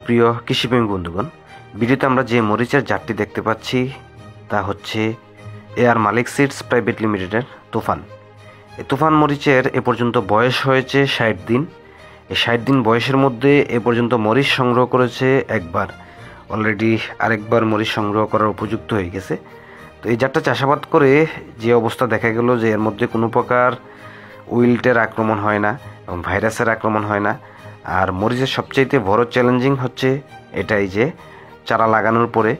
প্রিয় কৃষিপ্রেমী বন্ধুগণ, ভিডিওতে আমরা যে মরিচের জাতটি দেখতে পাচ্ছি তা হচ্ছে এআর মালিক সিডস প্রাইভেট লিমিটেডের তুফান। এই তুফান মরিচের এ পর্যন্ত বয়স হয়েছে 60 দিন। এই 60 দিন বয়সের মধ্যে এ পর্যন্ত মরিচ সংগ্রহ করেছে একবার, অলরেডি আরেকবার মরিচ সংগ্রহ করার উপযুক্ত হয়ে গেছে। তো এই জাতটা চাষাবাদ করে যে অবস্থা দেখা গেল যে এর মধ্যে কোনো প্রকার উইল্টের আক্রমণ হয় না এবং ভাইরাসের আক্রমণ হয় না। আর মরিচের সবচাইতে বড় চ্যালেঞ্জিং হচ্ছে এটাই যে চারা লাগানোর পরে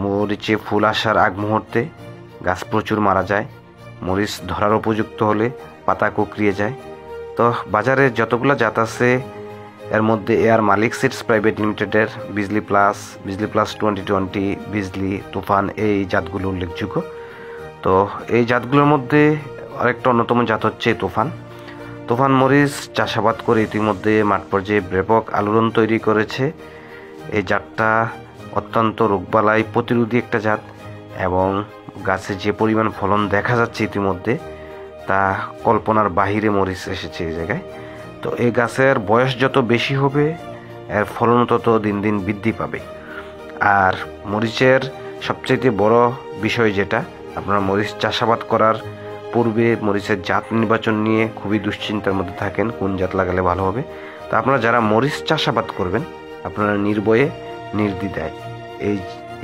মরিচে ফুল আসার আগ মুহূর্তে গাছ প্রচুর মারা যায়, মরিচ ধরার উপযুক্ত হলে পাতা কুকড়িয়ে যায়। তো বাজারে যতগুলো জাত আছে এর মধ্যে এআর মালিক সিডস প্রাইভেট লিমিটেডের বিজলি প্লাস 2020, বিজলি, তুফান এই জাতগুলো উল্লেখযোগ্য। তো এই জাতগুলোর মধ্যে আরেকটা অন্যতম জাত হচ্ছে তুফান মরিচ চাষাবাদ করে ইতিমধ্যে মাঠ পর্যায়ে ব্যাপক আলোড়ন তৈরি করেছে। এই জাতটা অত্যন্ত রোগবালাই প্রতিরোধী একটা জাত এবং গাছে যে পরিমাণ ফলন দেখা যাচ্ছে ইতিমধ্যে তা কল্পনার বাহিরে মরিচ এসেছে এই জায়গায়। তো এই গাছের বয়স যত বেশি হবে এর ফলন তত দিন দিন বৃদ্ধি পাবে। আর মরিচের সবচেয়ে বড় বিষয় যেটা, আপনারা মরিচ চাষাবাদ করার পূর্বে মরিচের জাত নির্বাচন নিয়ে খুবই দুশ্চিন্তার মধ্যে থাকেন, কোন জাত লাগালে ভালো হবে। তো আপনারা যারা মরিচ চাষাবাদ করবেন আপনারা নির্ভয়ে নির্দ্বিধায় এই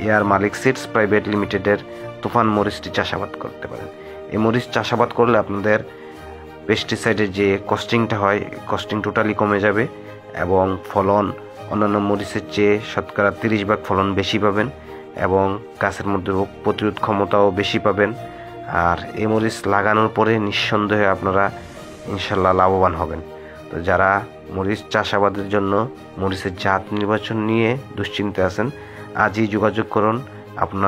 এআর মালিক সিডস প্রাইভেট লিমিটেডের তুফান মরিচটি চাষাবাদ করতে পারেন। এই মরিচ চাষাবাদ করলে আপনাদের পেস্টিসাইডের যে কস্টিংটা হয়, কস্টিং টোটালি কমে যাবে এবং ফলন অন্যান্য মরিচের চেয়ে শতকরা 30 ভাগ ফলন বেশি পাবেন এবং গাছের মধ্যে রোগ প্রতিরোধ ক্ষমতাও বেশি পাবেন। আর এই মরিচ লাগানোর পরে নিঃসন্দেহে আপনারা ইনশাল্লাহ লাভবান হবেন। তো যারা মরিচ চাষাবাদের জন্য মরিচের জাত নির্বাচন নিয়ে দুশ্চিন্তা আছেন, আজই যোগাযোগ করুন। আপনার